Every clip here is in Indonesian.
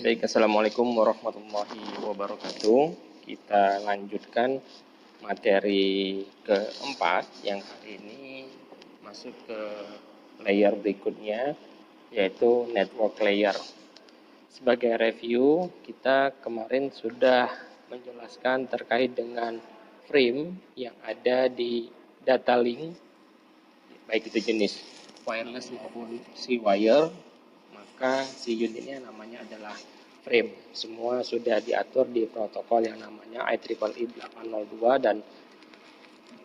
Baik, Assalamualaikum warahmatullahi wabarakatuh. Kita lanjutkan materi keempat yang hari ini masuk ke layer berikutnya, yaitu network layer. Sebagai review, kita kemarin sudah menjelaskan terkait dengan frame yang ada di data link, baik itu jenis wireless maupun C-wire, maka si unitnya namanya adalah frame. Semua sudah diatur di protokol yang namanya IEEE 802 dan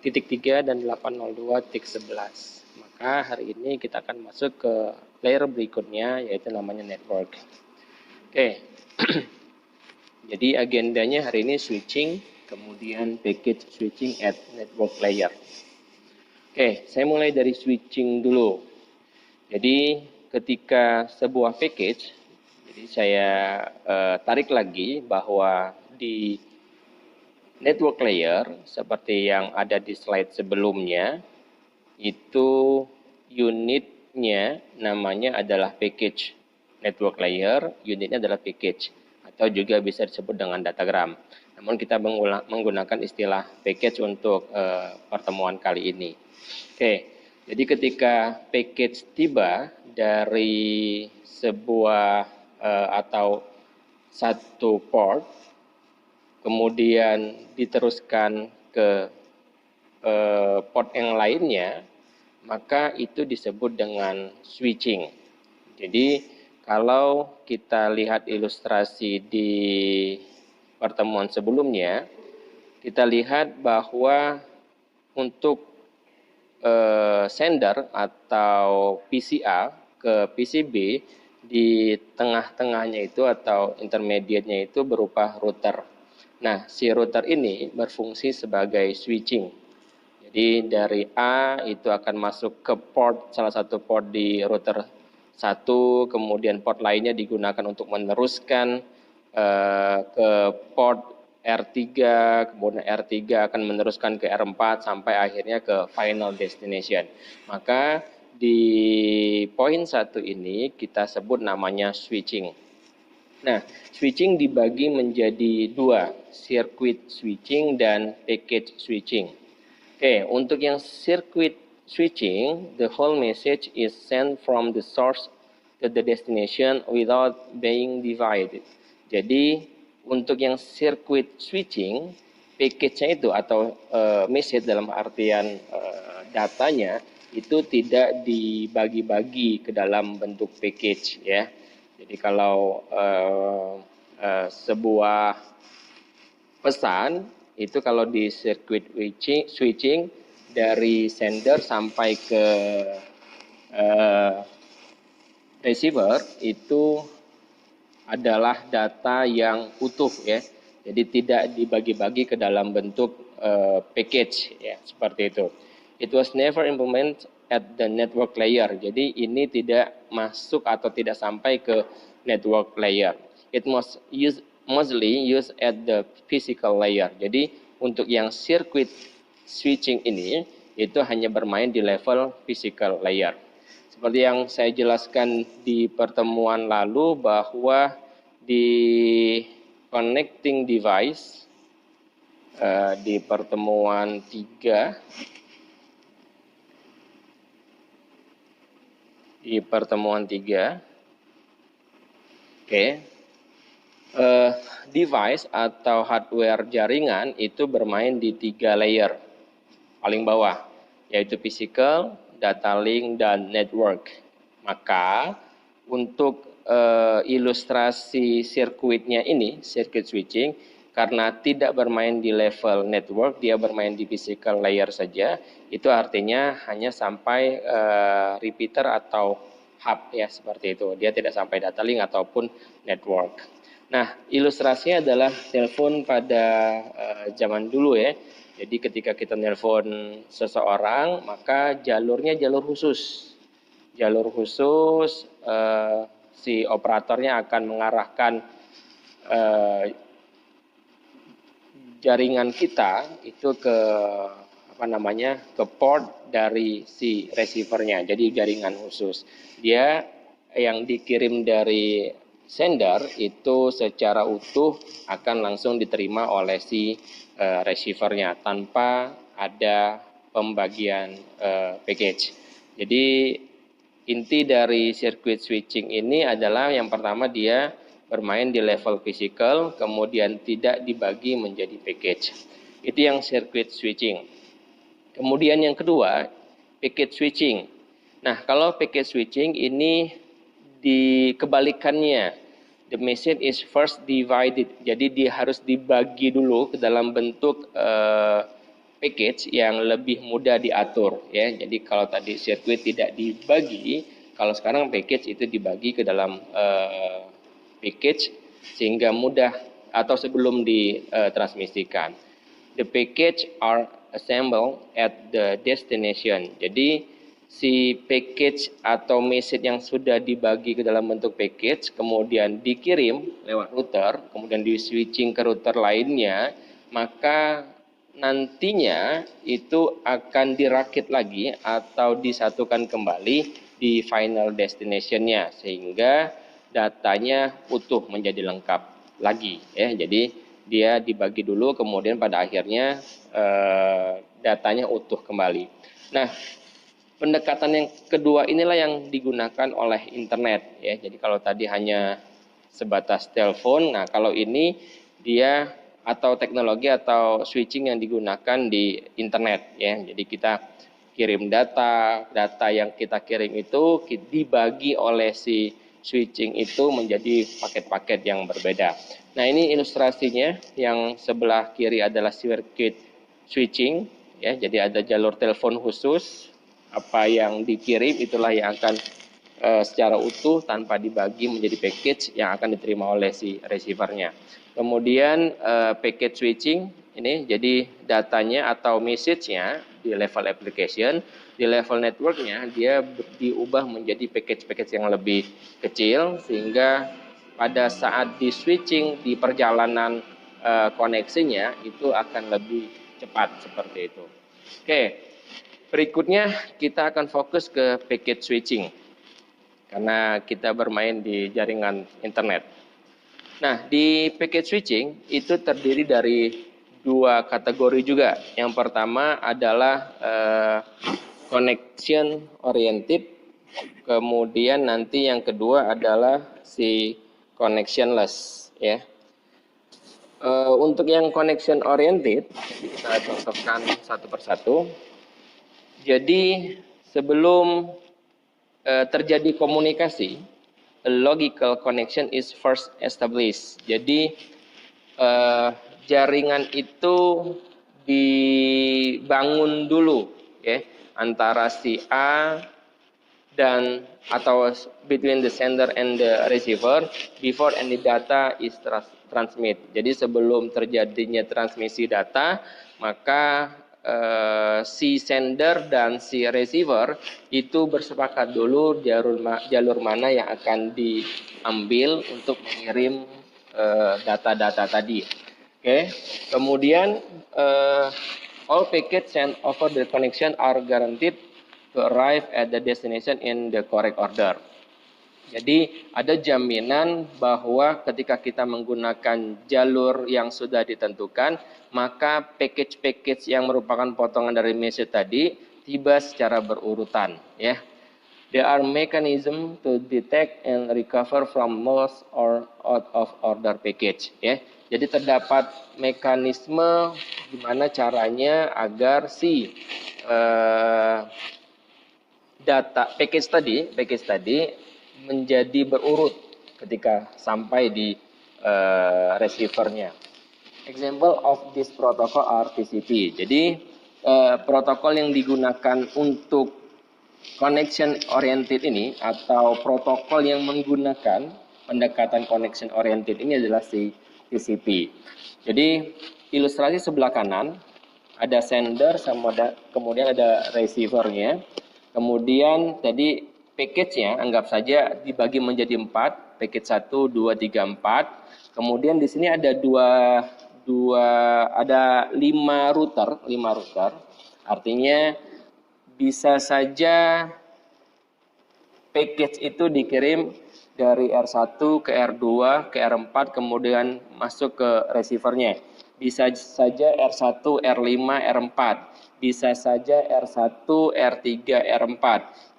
titik 3 dan 802.11. Maka hari ini kita akan masuk ke layer berikutnya, yaitu namanya network. Oke. Jadi agendanya hari ini switching, kemudian packet switching at network layer. Oke, saya mulai dari switching dulu. Jadi ketika sebuah package, jadi saya tarik lagi bahwa di network layer seperti yang ada di slide sebelumnya, itu unitnya namanya adalah package. Network layer unitnya adalah package atau juga bisa disebut dengan datagram. Namun kita menggunakan istilah package untuk pertemuan kali ini. Oke, jadi ketika package tiba dari sebuah atau satu port, kemudian diteruskan ke port yang lainnya, maka itu disebut dengan switching. Jadi kalau kita lihat ilustrasi di pertemuan sebelumnya, kita lihat bahwa untuk sender atau PCA ke PCB, di tengah-tengahnya itu atau intermediate-nya itu berupa router. Nah, si router ini berfungsi sebagai switching. Jadi dari A itu akan masuk ke port, salah satu port di router 1, kemudian port lainnya digunakan untuk meneruskan ke port R3, kemudian R3 akan meneruskan ke R4 sampai akhirnya ke final destination. Maka di poin 1 ini kita sebut namanya switching. Nah, switching dibagi menjadi dua, circuit switching dan packet switching. Oke, untuk yang circuit switching, the whole message is sent from the source to the destination without being divided. Jadi, untuk yang circuit switching, package-nya itu atau message dalam artian datanya itu tidak dibagi-bagi ke dalam bentuk package ya. Jadi kalau sebuah pesan itu kalau di circuit switching dari sender sampai ke receiver itu adalah data yang utuh ya. Jadi tidak dibagi-bagi ke dalam bentuk package ya, seperti itu. It was never implemented at the network layer. Jadi ini tidak masuk atau tidak sampai ke network layer. It mostly used at the physical layer. Jadi untuk yang circuit switching ini itu hanya bermain di level physical layer. Seperti yang saya jelaskan di pertemuan lalu bahwa di connecting device di pertemuan 3 device atau hardware jaringan itu bermain di 3 layer paling bawah, yaitu physical, data link, dan network. Maka untuk ilustrasi sirkuitnya ini, circuit switching, karena tidak bermain di level network, dia bermain di physical layer saja, itu artinya hanya sampai repeater atau hub ya, seperti itu. Dia tidak sampai data link ataupun network. Nah, ilustrasinya adalah telepon pada zaman dulu ya. Jadi ketika kita nelpon seseorang, maka jalurnya jalur khusus. Jalur khusus, si operatornya akan mengarahkan jaringan kita itu ke ke port dari si receivernya. Jadi jaringan khusus. Dia yang dikirim dari sender itu secara utuh akan langsung diterima oleh si receivernya tanpa ada pembagian package. Jadi inti dari circuit switching ini adalah yang pertama dia bermain di level physical, kemudian tidak dibagi menjadi package. Itu yang circuit switching. Kemudian yang kedua, package switching. Nah, kalau package switching ini dikebalikannya. The message is first divided. Jadi dia harus dibagi dulu ke dalam bentuk package yang lebih mudah diatur ya. Jadi kalau tadi sirkuit tidak dibagi, kalau sekarang package itu dibagi ke dalam package sehingga mudah atau sebelum ditransmisikan. The package are assembled at the destination. Jadi si package atau message yang sudah dibagi ke dalam bentuk package kemudian dikirim lewat router, kemudian di switching ke router lainnya, maka nantinya itu akan dirakit lagi atau disatukan kembali di final destination-nya sehingga datanya utuh menjadi lengkap lagi ya. Jadi dia dibagi dulu kemudian pada akhirnya datanya utuh kembali. Nah, pendekatan yang kedua inilah yang digunakan oleh internet ya. Jadi kalau tadi hanya sebatas telepon, nah kalau ini dia atau teknologi atau switching yang digunakan di internet ya. Jadi kita kirim data yang kita kirim itu dibagi oleh si switching itu menjadi paket-paket yang berbeda. Nah, ini ilustrasinya, yang sebelah kiri adalah circuit switching ya. Jadi ada jalur telepon khusus, apa yang dikirim itulah yang akan secara utuh tanpa dibagi menjadi package yang akan diterima oleh si receivernya. Kemudian package switching ini jadi datanya atau message-nya di level application, di level networknya dia diubah menjadi package-package yang lebih kecil sehingga pada saat di switching di perjalanan koneksinya itu akan lebih cepat seperti itu. Oke, berikutnya kita akan fokus ke package switching karena kita bermain di jaringan internet. Nah, di package switching itu terdiri dari dua kategori juga. Yang pertama adalah connection oriented, kemudian nanti yang kedua adalah si connectionless ya. Untuk yang connection oriented kita contohkan satu persatu. Jadi sebelum terjadi komunikasi, a logical connection is first established. Jadi jaringan itu dibangun dulu ya antara si A dan atau between the sender and the receiver before any data is transmit. Jadi sebelum terjadinya transmisi data, maka si sender dan si receiver itu bersepakat dulu jalur mana yang akan diambil untuk mengirim data-data tadi. Oke. Kemudian all packets sent over the connection are guaranteed to arrive at the destination in the correct order. Jadi ada jaminan bahwa ketika kita menggunakan jalur yang sudah ditentukan, maka package-package yang merupakan potongan dari message tadi tiba secara berurutan ya. There are mechanism to detect and recover from lost or out of order package ya. Jadi terdapat mekanisme gimana caranya agar si data package tadi menjadi berurut ketika sampai di receivernya. Example of this protocol are TCP. Jadi protokol yang digunakan untuk connection oriented ini atau protokol yang menggunakan pendekatan connection oriented ini adalah si TCP. Jadi ilustrasi sebelah kanan ada sender kemudian ada receivernya. Kemudian tadi package-nya anggap saja dibagi menjadi 4, package 1, 2, 3, 4. Kemudian di sini ada ada 5 router. Artinya bisa saja package itu dikirim dari R1 ke R2 ke R4 kemudian masuk ke receivernya. Bisa saja R1, R5, R4. Bisa saja R1, R3, R4.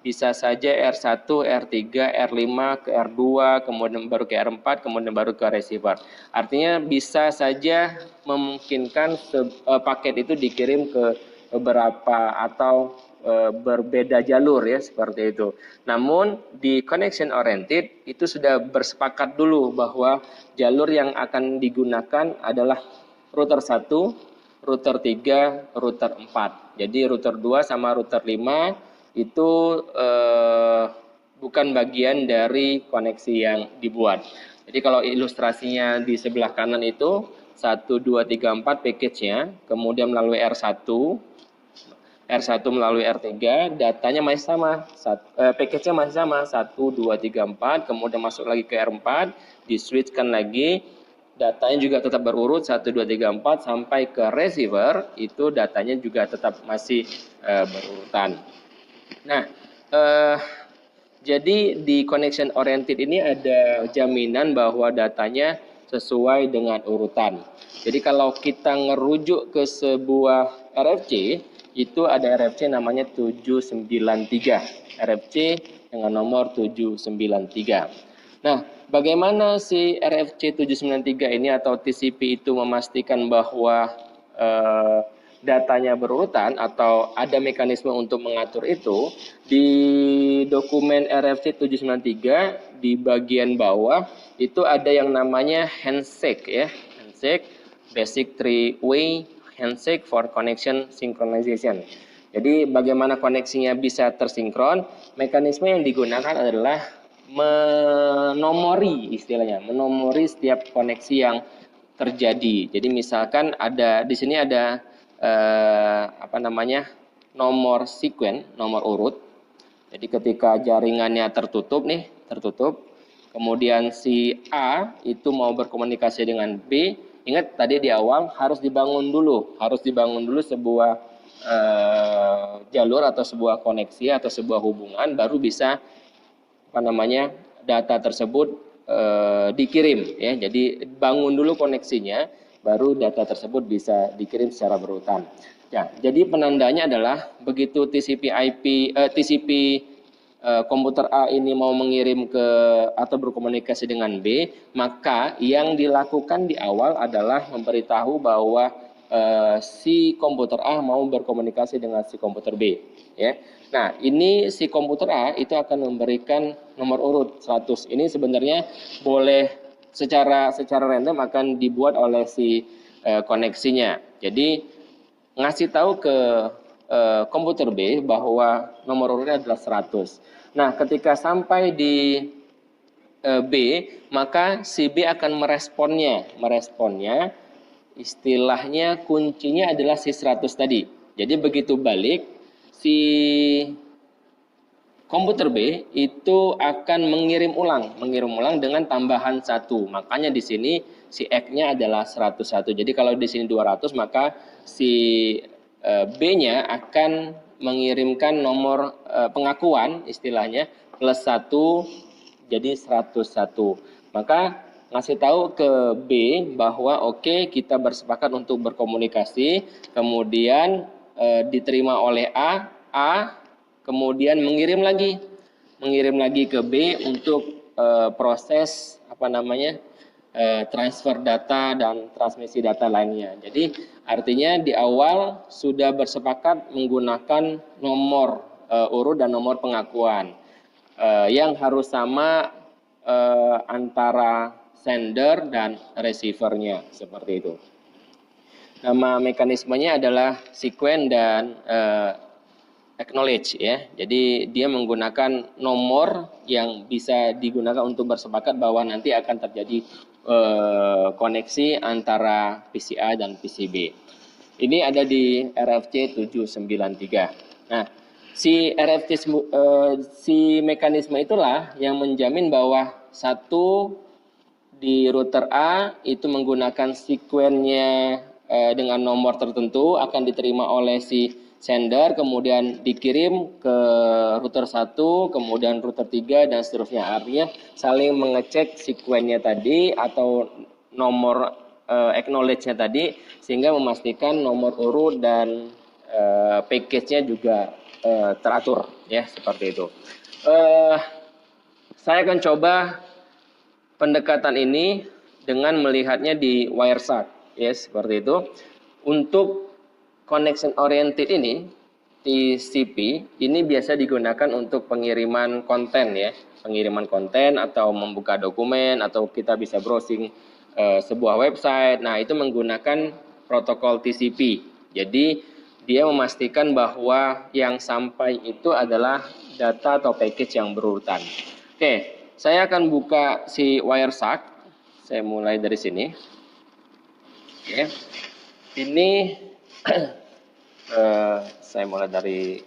Bisa saja R1, R3, R5 ke R2, kemudian baru ke R4, kemudian baru ke receiver. Artinya bisa saja memungkinkan paket itu dikirim ke beberapa atau berbeda jalur ya seperti itu. Namun di connection oriented itu sudah bersepakat dulu bahwa jalur yang akan digunakan adalah router 1, router 3, router 4. Jadi router 2 sama router 5 itu bukan bagian dari koneksi yang dibuat. Jadi kalau ilustrasinya di sebelah kanan itu 1, 2, 3, 4 package-nya, kemudian melalui R1 melalui R3, datanya masih sama, package-nya masih sama, 1, 2, 3, 4, kemudian masuk lagi ke R4, di-switchkan lagi, datanya juga tetap berurut, 1, 2, 3, 4, sampai ke receiver, itu datanya juga tetap masih berurutan. Nah, jadi di connection oriented ini ada jaminan bahwa datanya sesuai dengan urutan. Jadi kalau kita ngerujuk ke sebuah RFC, itu ada RFC namanya 793. RFC dengan nomor 793. Nah, bagaimana si RFC 793 ini atau TCP itu memastikan bahwa datanya berurutan atau ada mekanisme untuk mengatur itu? Di dokumen RFC 793 di bagian bawah itu ada yang namanya handshake ya. Handshake, basic three-way handshake for connection synchronization. Jadi bagaimana koneksinya bisa tersinkron? Mekanisme yang digunakan adalah menomori istilahnya, menomori setiap koneksi yang terjadi. Jadi misalkan ada di sini ada nomor sekuen, nomor urut. Jadi ketika jaringannya tertutup, kemudian si A itu mau berkomunikasi dengan B, ingat tadi di awal harus dibangun dulu sebuah jalur atau sebuah koneksi atau sebuah hubungan, baru bisa data tersebut dikirim ya. Jadi bangun dulu koneksinya, baru data tersebut bisa dikirim secara berurutan. Ya, jadi penandanya adalah begitu TCP komputer A ini mau mengirim ke atau berkomunikasi dengan B, maka yang dilakukan di awal adalah memberitahu bahwa si komputer A mau berkomunikasi dengan si komputer B, ya. Nah, ini si komputer A itu akan memberikan nomor urut 100. Ini sebenarnya boleh secara random akan dibuat oleh si koneksinya. Jadi ngasih tahu ke komputer B bahwa nomor urutnya adalah 100. Nah, ketika sampai di B, maka si B akan meresponnya istilahnya kuncinya adalah si 100 tadi. Jadi begitu balik, si komputer B itu akan mengirim ulang dengan tambahan 1. Makanya di sini si X-nya adalah 101. Jadi kalau di sini 200, maka si B-nya akan mengirimkan nomor pengakuan istilahnya plus 1 jadi 101. Maka ngasih tahu ke B bahwa oke, kita bersepakat untuk berkomunikasi, kemudian diterima oleh A kemudian mengirim lagi ke B untuk proses transfer data dan transmisi data lainnya. Jadi artinya di awal sudah bersepakat menggunakan nomor urut dan nomor pengakuan yang harus sama antara sender dan receivernya, seperti itu. Nama mekanismenya adalah sekuen dan acknowledge ya. Jadi dia menggunakan nomor yang bisa digunakan untuk bersepakat bahwa nanti akan terjadi koneksi antara PCA dan PCB. Ini ada di RFC 793. Nah, si mekanisme itulah yang menjamin bahwa satu di router A itu menggunakan sekuennya dengan nomor tertentu akan diterima oleh si sender, kemudian dikirim ke router 1, kemudian router 3, dan seterusnya. Artinya saling mengecek sekuennya tadi atau nomor acknowledge-nya tadi, sehingga memastikan nomor urut dan package-nya juga teratur, ya, seperti itu. Saya akan coba pendekatan ini dengan melihatnya di Wireshark, ya, seperti itu. Untuk connection oriented ini, TCP ini biasa digunakan untuk pengiriman konten, ya, pengiriman konten atau membuka dokumen, atau kita bisa browsing sebuah website. Nah, itu menggunakan protokol TCP. Jadi dia memastikan bahwa yang sampai itu adalah data atau package yang berurutan. Oke, saya akan buka si Wireshark. Saya mulai dari sini. Oke, ini saya mulai dari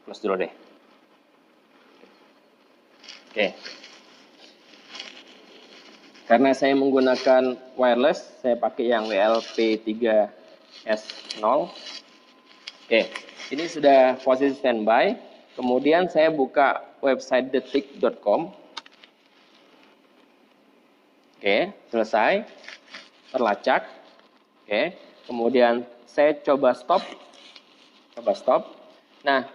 plus dulu deh. Oke. Karena saya menggunakan wireless, saya pakai yang WLP3S0. Oke, ini sudah posisi standby. Kemudian saya buka website detik.com. Oke, selesai. Terlacak. Oke, kemudian saya coba stop. Nah,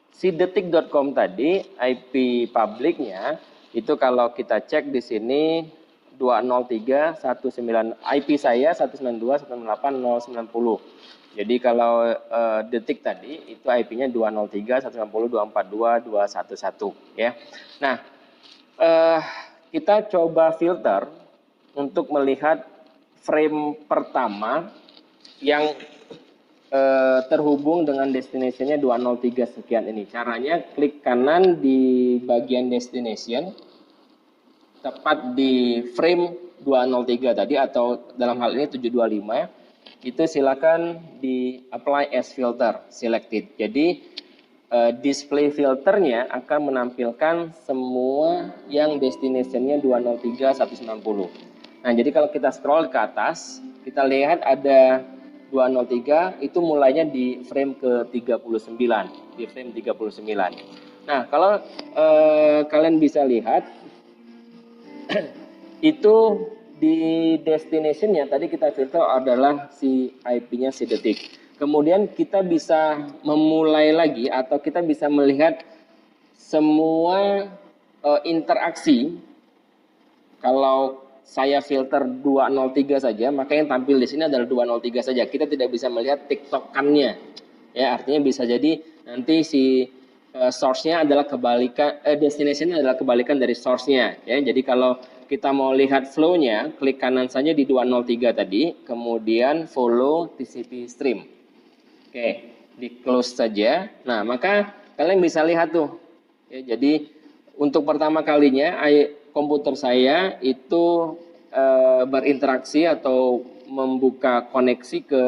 si detik.com tadi IP publiknya itu kalau kita cek di sini 203.19 IP saya 192.168.090. Jadi kalau detik tadi itu IP-nya 203.190.242.211 ya. Nah, kita coba filter untuk melihat frame pertama yang terhubung dengan destination-nya 203 sekian ini. Caranya klik kanan di bagian destination, tepat di frame 203 tadi, atau dalam hal ini 725, itu silakan di apply as filter selected. Jadi display filternya akan menampilkan semua yang destination-nya 203.190. Nah, jadi kalau kita scroll ke atas, kita lihat ada 203 itu mulainya di frame ke-39, di frame 39. Nah, kalau kalian bisa lihat itu di destination-nya tadi kita filter adalah si IP-nya si detik. Kemudian kita bisa memulai lagi atau kita bisa melihat semua interaksi. Kalau saya filter 203 saja, maka yang tampil di sini adalah 203 saja. Kita tidak bisa melihat tiktokannya. Ya, artinya bisa jadi nanti si source-nya adalah kebalikan, destination-nya adalah kebalikan dari source-nya. Ya, jadi kalau kita mau lihat flow-nya, klik kanan saja di 203 tadi, kemudian follow TCP stream. Oke, di close saja. Nah, maka kalian bisa lihat tuh. Ya, jadi untuk pertama kalinya komputer saya itu berinteraksi atau membuka koneksi ke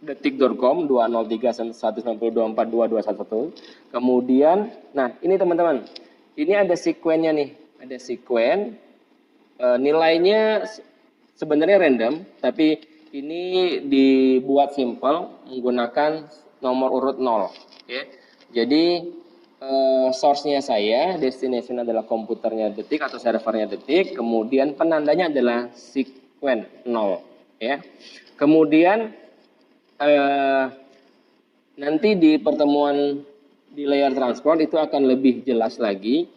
detik.com 203.190.242.211. Kemudian, nah ini teman-teman, ini ada sekuennya nih, ada sekuen. Nilainya sebenarnya random, tapi ini dibuat simple menggunakan nomor urut 0. Ya. Jadi source-nya saya, destination adalah komputernya detik atau servernya detik, kemudian penandanya adalah sekuen 0. Ya. Kemudian nanti di pertemuan di layer transport itu akan lebih jelas lagi.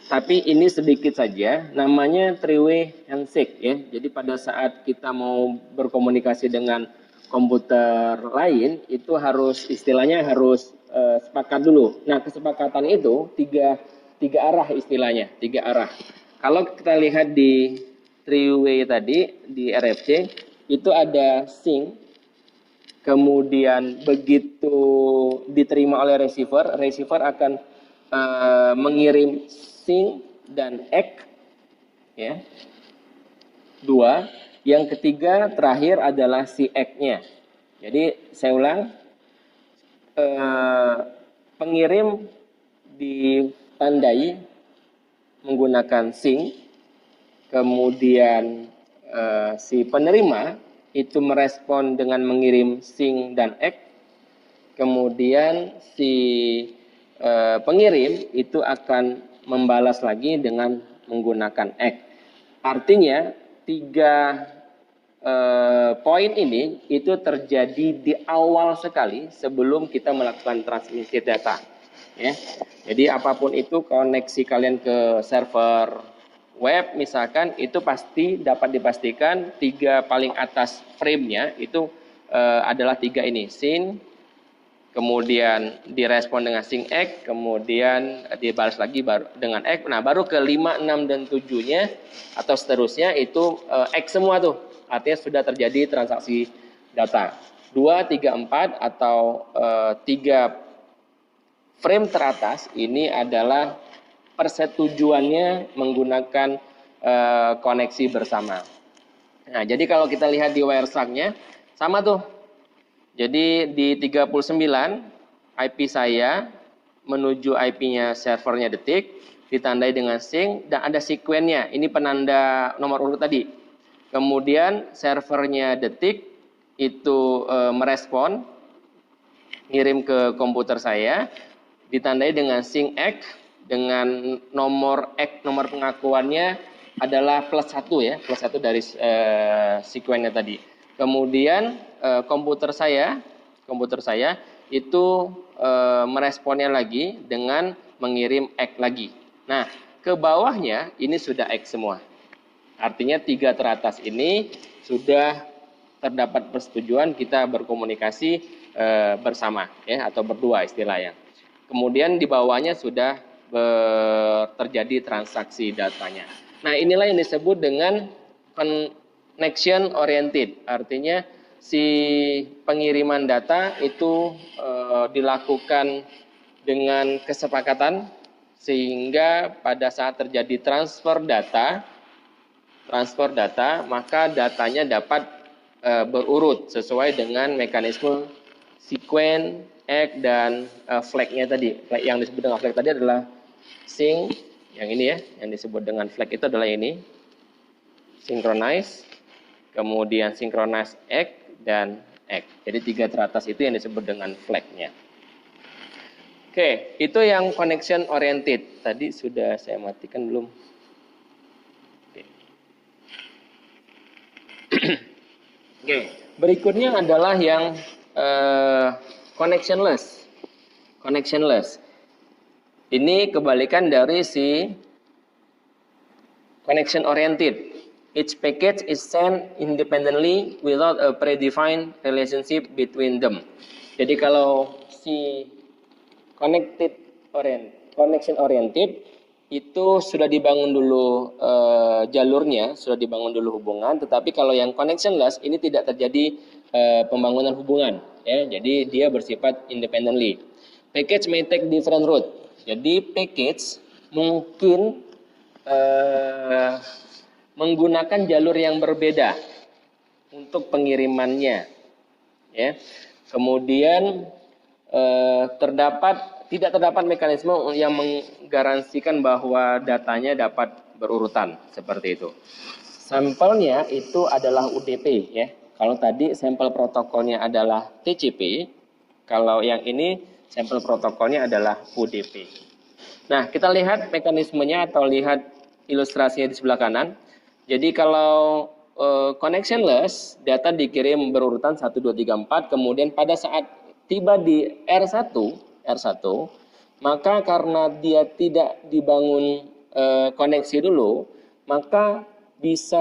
Tapi ini sedikit saja, namanya three-way handshake ya. Jadi pada saat kita mau berkomunikasi dengan komputer lain, itu harus istilahnya harus sepakat dulu. Nah, kesepakatan itu tiga arah istilahnya, 3 arah. Kalau kita lihat di three-way tadi di RFC itu ada sync, kemudian begitu diterima oleh receiver, receiver akan mengirim sync dan ACK ya. 2, yang ketiga terakhir adalah si ACK-nya. Jadi saya ulang, pengirim ditandai menggunakan sync, kemudian si penerima itu merespon dengan mengirim sing dan ek. Kemudian si pengirim itu akan membalas lagi dengan menggunakan ek. Artinya 3 poin ini itu terjadi di awal sekali sebelum kita melakukan transmisi data. Ya. Jadi apapun itu koneksi kalian ke server web misalkan, itu pasti dapat dipastikan 3 paling atas frame-nya itu adalah 3 ini, sing, kemudian direspon dengan sing ek, kemudian dibalas lagi dengan ek. Nah, baru ke 5, 6, dan 7-nya atau seterusnya itu ek semua tuh. Artinya sudah terjadi transaksi data. 2, 3, 4 atau 3 frame teratas ini adalah persetujuannya menggunakan koneksi bersama. Nah, jadi kalau kita lihat di Wireshark-nya sama tuh. Jadi di 39 IP saya menuju IP-nya servernya detik, ditandai dengan sing dan ada sequence-nya. Ini penanda nomor urut tadi. Kemudian servernya detik itu merespon, ngirim ke komputer saya, ditandai dengan sing ek, dengan nomor ek, nomor pengakuannya adalah +1 ya, +1 dari sequence-nya tadi. Kemudian komputer saya itu meresponnya lagi dengan mengirim ek lagi. Nah, ke bawahnya ini sudah ek semua. Artinya 3 teratas ini sudah terdapat persetujuan kita berkomunikasi bersama ya, atau berdua istilahnya. Kemudian di bawahnya sudah terjadi transaksi datanya. Nah, inilah yang disebut dengan connection oriented. Artinya si pengiriman data itu dilakukan dengan kesepakatan sehingga pada saat terjadi transfer data maka datanya dapat berurut sesuai dengan mekanisme sequence, ek, dan flag-nya tadi. Flag yang disebut dengan flag tadi adalah sing, yang ini ya, yang disebut dengan flag itu adalah ini, synchronize, kemudian synchronize ek, dan ek. Jadi 3 teratas itu yang disebut dengan flag-nya. Oke, itu yang connection oriented. Tadi sudah saya matikan belum? Oke, berikutnya adalah yang connectionless. Ini kebalikan dari si connection oriented. Each package is sent independently without a predefined relationship between them. Jadi kalau si connection oriented itu sudah dibangun dulu jalurnya, sudah dibangun dulu hubungan. Tetapi kalau yang connectionless ini tidak terjadi pembangunan hubungan, ya. Jadi dia bersifat independently. Package may take different route. Jadi package mungkin menggunakan jalur yang berbeda untuk pengirimannya, ya. Kemudian tidak terdapat mekanisme yang menggaransikan bahwa datanya dapat berurutan seperti itu. Sampelnya itu adalah UDP, ya. Kalau tadi sampel protokolnya adalah TCP, kalau yang ini sampel protokolnya adalah UDP. Nah, kita lihat mekanismenya atau lihat ilustrasinya di sebelah kanan. Jadi kalau connectionless, data dikirim berurutan 1, 2, 3, 4, kemudian pada saat tiba di R1, maka karena dia tidak dibangun koneksi dulu, maka bisa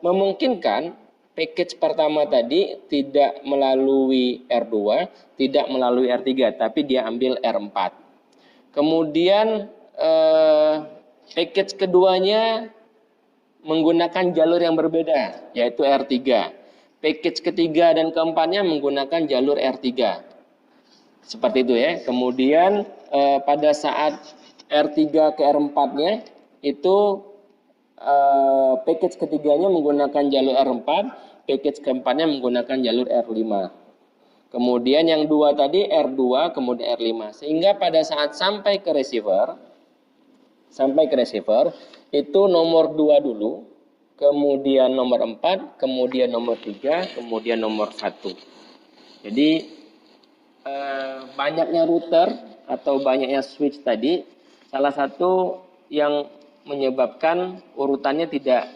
memungkinkan package pertama tadi tidak melalui R2, tidak melalui R3, tapi dia ambil R4. Kemudian package keduanya menggunakan jalur yang berbeda, yaitu R3. Package ketiga dan keempatnya menggunakan jalur R3. Seperti itu ya. Kemudian pada saat R3 ke R4-nya itu package ketiganya menggunakan jalur R4, package keempatnya menggunakan jalur R5. Kemudian yang dua tadi R2, kemudian R5. Sehingga pada saat sampai ke receiver itu nomor 2 dulu, kemudian nomor 4, kemudian nomor 3, kemudian nomor 1. Jadi banyaknya router atau banyaknya switch tadi salah satu yang menyebabkan urutannya tidak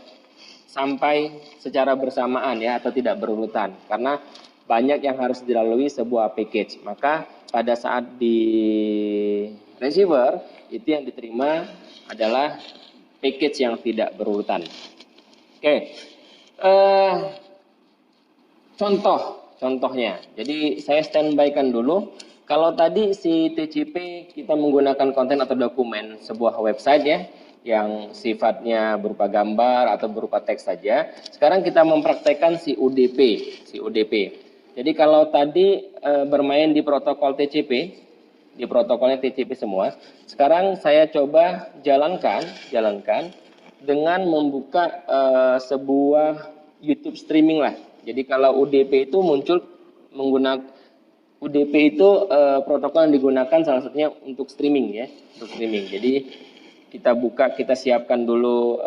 sampai secara bersamaan ya, atau tidak berurutan, karena banyak yang harus dilalui sebuah package. Maka pada saat di receiver itu yang diterima adalah package yang tidak berurutan. Oke, contohnya. Jadi saya standby-kan dulu. Kalau tadi si TCP kita menggunakan konten atau dokumen sebuah website ya, yang sifatnya berupa gambar atau berupa teks saja. Sekarang kita mempraktekkan si UDP. Jadi kalau tadi bermain di protokol TCP, di protokolnya TCP semua. Sekarang saya coba jalankan dengan membuka sebuah YouTube streaming lah. Jadi kalau UDP itu muncul menggunakan UDP itu protokol yang digunakan salah satunya untuk streaming ya, untuk streaming. Jadi kita buka, kita siapkan dulu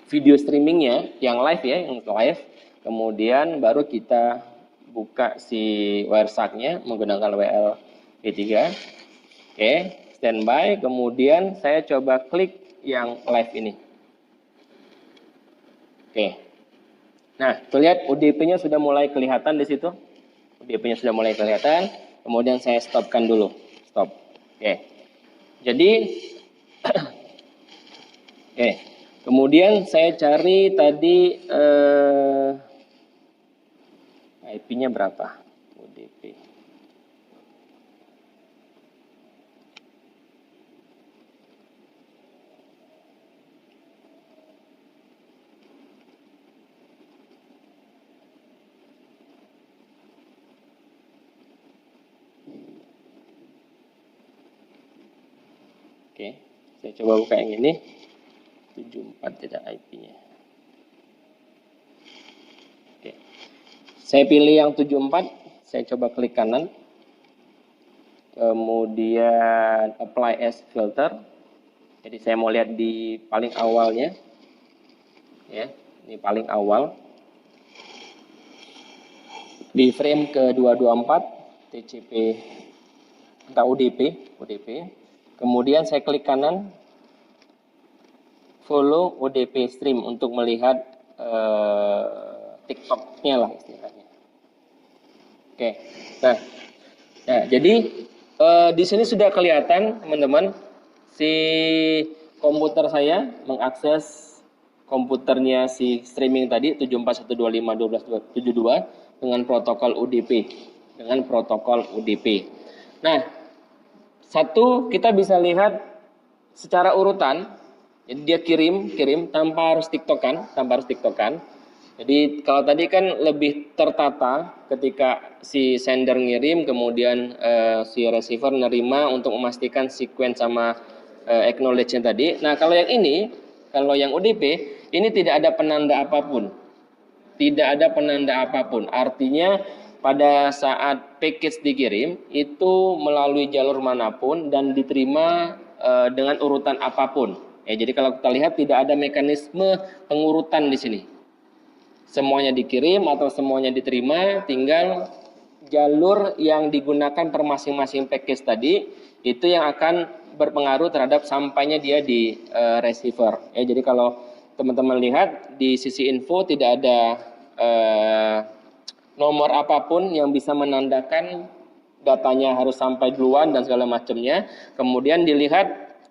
video streamingnya yang live ya, yang live. Kemudian baru kita buka si Wireshark-nya menggunakan WLP3. Oke, standby. Kemudian saya coba klik yang live ini. Oke. Nah, terlihat UDP-nya sudah mulai kelihatan di situ. UDP-nya sudah mulai kelihatan. Kemudian saya stopkan dulu. Stop. Oke. Jadi oke. Kemudian saya cari tadi IP-nya berapa? UDP. Oke, saya coba buka yang ini. 74 tidak IP-nya. Oke. Saya pilih yang 74, saya coba klik kanan. Kemudian apply as filter. Jadi saya mau lihat di paling awalnya. Ya, ini paling awal. Di frame ke 224 TCP atau UDP. Kemudian saya klik kanan, follow UDP stream untuk melihat TikTok-nya lah istilahnya. Oke, nah jadi di sini sudah kelihatan teman-teman, si komputer saya mengakses komputernya si streaming tadi 74.125.12.72 dengan protokol UDP. Nah, satu, kita bisa lihat secara urutan. Jadi dia kirim tanpa harus tiktokan. Jadi kalau tadi kan lebih tertata ketika si sender ngirim, kemudian si receiver nerima untuk memastikan sequence sama acknowledge-nya tadi. Nah, kalau yang ini, kalau yang UDP, ini tidak ada penanda apapun. Artinya pada saat package dikirim itu melalui jalur manapun dan diterima dengan urutan apapun. Ya, jadi kalau kita lihat tidak ada mekanisme pengurutan di sini. Semuanya dikirim atau semuanya diterima, tinggal jalur yang digunakan per masing-masing package tadi itu yang akan berpengaruh terhadap sampainya dia di receiver. Ya, jadi kalau teman-teman lihat di sisi info tidak ada nomor apapun yang bisa menandakan datanya harus sampai duluan dan segala macamnya. Kemudian dilihat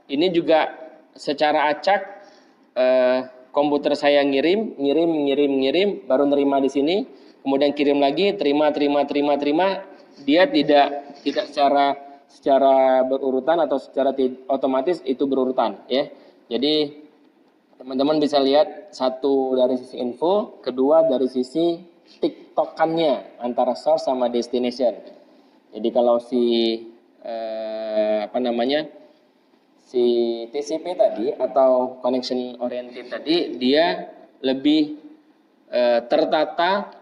ini juga secara acak komputer saya ngirim, baru nerima di sini, kemudian kirim lagi, terima. Dia tidak secara berurutan atau secara otomatis itu berurutan ya. Jadi teman-teman bisa lihat, satu dari sisi info, kedua dari sisi tiktokannya antara source sama destination. Jadi kalau si si TCP tadi atau connection oriented tadi dia lebih tertata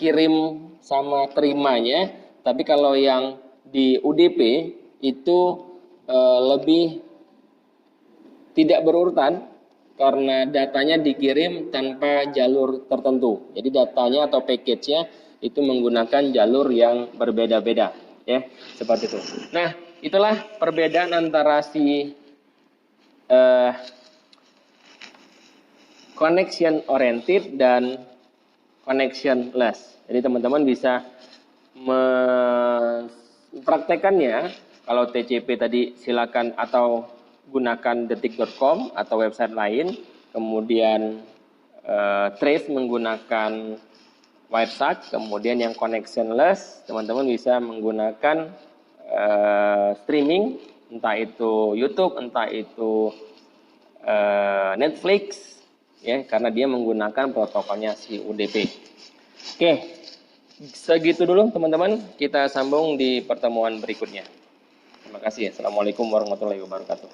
kirim sama terimanya, tapi kalau yang di UDP itu lebih tidak berurutan karena datanya dikirim tanpa jalur tertentu. Jadi datanya atau package-nya itu menggunakan jalur yang berbeda-beda, ya, seperti itu. Nah, itulah perbedaan antara si connection oriented dan connectionless. Jadi teman-teman bisa mempraktekannya. Kalau TCP tadi silakan atau gunakan detik.com atau website lain. Kemudian trace menggunakan Wireshark. Kemudian yang connectionless teman-teman bisa menggunakan streaming, entah itu YouTube, entah itu Netflix, ya, karena dia menggunakan protokolnya si UDP. Oke, segitu dulu teman-teman, kita sambung di pertemuan berikutnya. Terima kasih. Assalamualaikum warahmatullahi wabarakatuh.